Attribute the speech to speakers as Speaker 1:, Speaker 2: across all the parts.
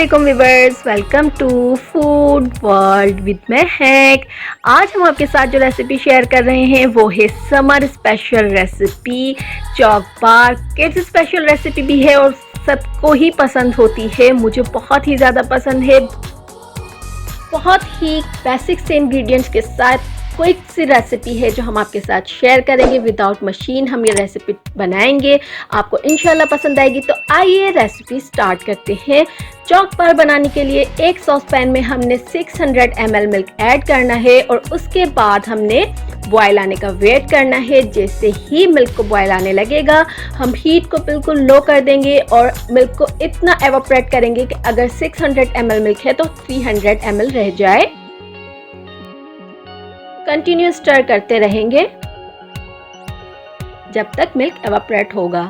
Speaker 1: वालेकुम viewers, welcome to food world with Mehak. आज हम आपके साथ जो रेसिपी शेयर कर रहे हैं वो है समर स्पेशल रेसिपी चॉक बार। किड्स स्पेशल रेसिपी भी है और सबको ही पसंद होती है, मुझे बहुत ही ज़्यादा पसंद है। बहुत ही बेसिक से इंग्रेडिएंट्स के साथ क्विक सी रेसिपी है जो हम आपके साथ शेयर करेंगे। विदाउट मशीन हम ये रेसिपी बनाएंगे, आपको इंशाल्लाह पसंद आएगी। तो आइए रेसिपी स्टार्ट करते हैं। चॉक बार बनाने के लिए एक सॉस पैन में हमने 600 ml मिल्क ऐड करना है और उसके बाद हमने बॉयल आने का वेट करना है। जैसे ही मिल्क को बॉयल आने लगेगा हम हीट को बिल्कुल लो कर देंगे और मिल्क को इतना एवापोरेट करेंगे कि अगर 600 ml मिल्क है तो 300 ml रह जाए। कंटिन्यू स्टर करते रहेंगे जब तक मिल्क एवापोरेट होगा।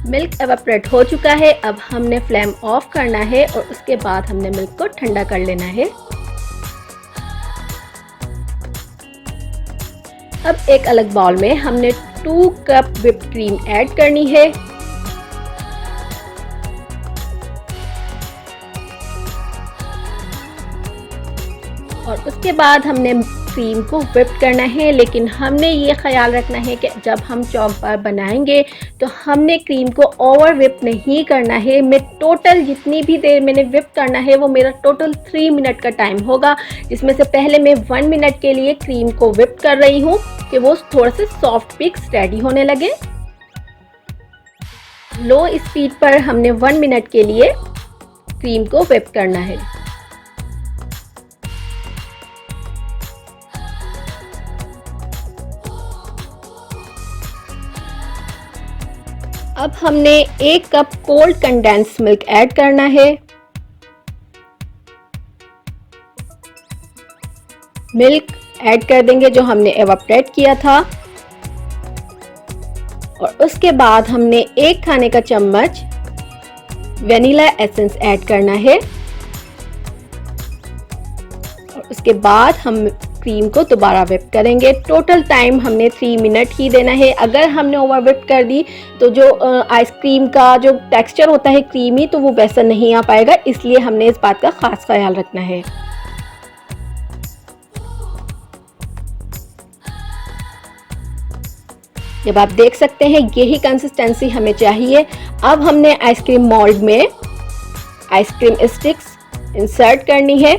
Speaker 1: मिल्क एवापोरेट हो चुका है, अब हमने फ्लेम ऑफ करना है और उसके बाद हमने मिल्क को ठंडा कर लेना है। अब एक अलग बाउल में हमने 2 कप व्हिप्ड क्रीम ऐड करनी है। और उसके बाद हमने क्रीम को व्हिप करना है, लेकिन हमने ये ख्याल रखना है कि जब हम चॉक बार बनाएंगे तो हमने क्रीम को ओवर व्हिप नहीं करना है। मैं टोटल जितनी भी देर मैंने व्हिप करना है वो मेरा टोटल 3 मिनट का टाइम होगा, जिसमें से पहले मैं 1 मिनट के लिए क्रीम को व्हिप कर रही हूँ कि वो थोड़े से सॉफ्ट पिक्स रेडी होने लगे। लो स्पीड पर हमने 1 मिनट के लिए क्रीम को व्हिप करना है। अब हमने 1 cup cold condense milk add करना है। मिल्क ऐड कर देंगे जो हमने एवापोरेट किया था और उसके बाद हमने 1 खाने का चम्मच वेनिला एसेंस ऐड करना है और उसके बाद हम क्रीम को दोबारा व्हिप करेंगे। टोटल टाइम हमने 3 मिनट ही देना है। अगर हमने ओवर व्हिप कर दी तो जो आइसक्रीम का जो टेक्सचर होता है क्रीमी, तो वो वैसा नहीं आ पाएगा, इसलिए हमने इस बात का खास ख्याल रखना है। जब आप देख सकते हैं यही कंसिस्टेंसी हमें चाहिए। अब हमने आइसक्रीम मोल्ड में आइसक्रीम स्टिक्स इंसर्ट करनी है।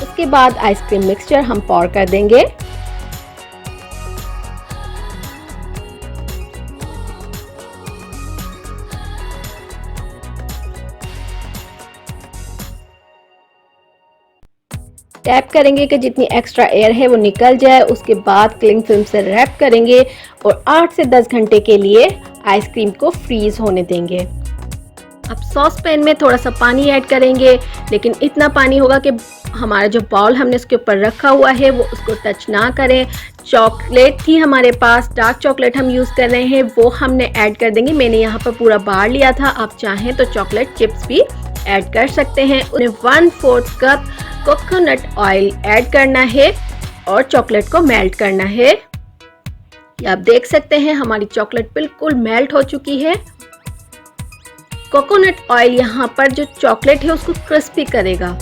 Speaker 1: उसके बाद आइसक्रीम मिक्सचर हम पॉर कर देंगे। टैप करेंगे कि जितनी एक्स्ट्रा एयर है वो निकल जाए। उसके बाद क्लिंग फिल्म से रैप करेंगे और 8 से 10 घंटे के लिए आइसक्रीम को फ्रीज होने देंगे। अब सॉस पैन में थोड़ा सा पानी ऐड करेंगे, लेकिन इतना पानी होगा कि हमारा जो बाउल हमने इसके ऊपर रखा हुआ है वो उसको टच ना करें। चॉकलेट थी हमारे पास, डार्क चॉकलेट हम यूज़ कर रहे हैं, वो हमने ऐड कर देंगे। मैंने यहाँ पर पूरा बार लिया था, आप चाहें तो चॉकलेट चिप्स भी ऐड कर सकते हैं। उन्हें 1/4 कप कोकोनट ऑयल ऐड करना है और चॉकलेट को मेल्ट करना है। ये आप देख सकते हैं हमारी चॉकलेट बिल्कुल मेल्ट हो चुकी है। कोकोनट ऑयल यहाँ पर जो चॉकलेट है उसको क्रिस्पी करेगा।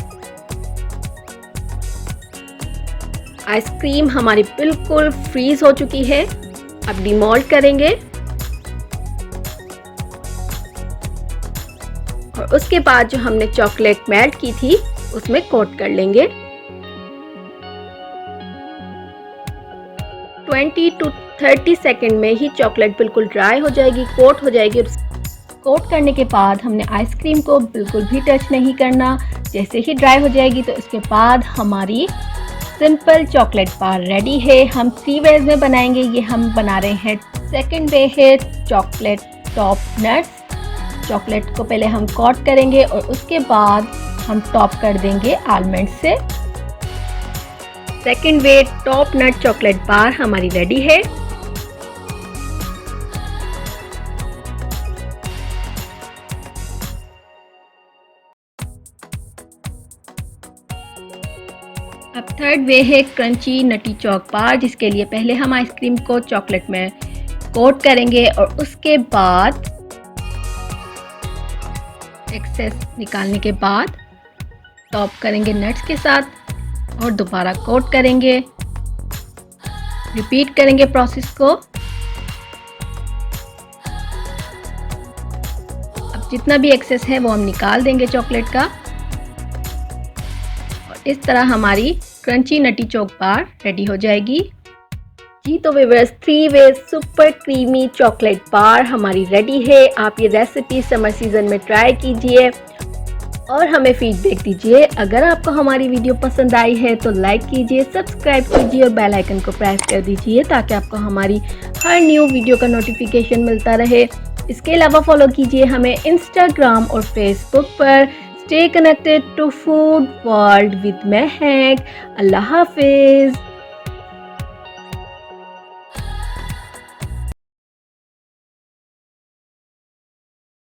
Speaker 1: आइसक्रीम हमारी बिल्कुल फ्रीज हो चुकी है। अब डिमोल्ड करेंगे और उसके बाद जो हमने चॉकलेट मेल्ट की थी उसमें कोट कर लेंगे। 20 to 30 सेकेंड में ही चॉकलेट बिल्कुल ड्राई हो जाएगी, कोट हो जाएगी। कोट करने के बाद हमने आइसक्रीम को बिल्कुल भी टच नहीं करना। जैसे ही ड्राई हो जाएगी तो इसके बाद हमारी सिंपल चॉकलेट बार रेडी है। हम 3 वेज में बनाएंगे, ये हम बना रहे हैं। सेकंड वे है चॉकलेट टॉप नट्स। चॉकलेट को पहले हम कोट करेंगे और उसके बाद हम टॉप कर देंगे आलमंड से। सेकंड वे टॉप नट चॉकलेट बार हमारी रेडी है। अब थर्ड वे है क्रंची नटी चॉक बार, जिसके लिए पहले हम आइसक्रीम को चॉकलेट में कोट करेंगे और उसके बाद एक्सेस निकालने के बाद टॉप करेंगे नट्स के साथ और दोबारा कोट करेंगे। रिपीट करेंगे प्रोसेस को। अब जितना भी एक्सेस है वो हम निकाल देंगे चॉकलेट का और इस तरह हमारी क्रंची नटी चॉक बार रेडी हो जाएगी। जी तो व्यूअर्स, 3 वे सुपर क्रीमी चॉकलेट बार हमारी रेडी है। आप ये रेसिपी समर सीजन में ट्राई कीजिए और हमें फीडबैक दीजिए। अगर आपको हमारी वीडियो पसंद आई है तो लाइक कीजिए, सब्सक्राइब कीजिए और बेल आइकन को प्रेस कर दीजिए ताकि आपको हमारी हर न्यू वीडियो का नोटिफिकेशन मिलता रहे। इसके अलावा फॉलो कीजिए हमें इंस्टाग्राम और फेसबुक पर। Stay connected to food world with Mehak. अल्लाह हाफिज़।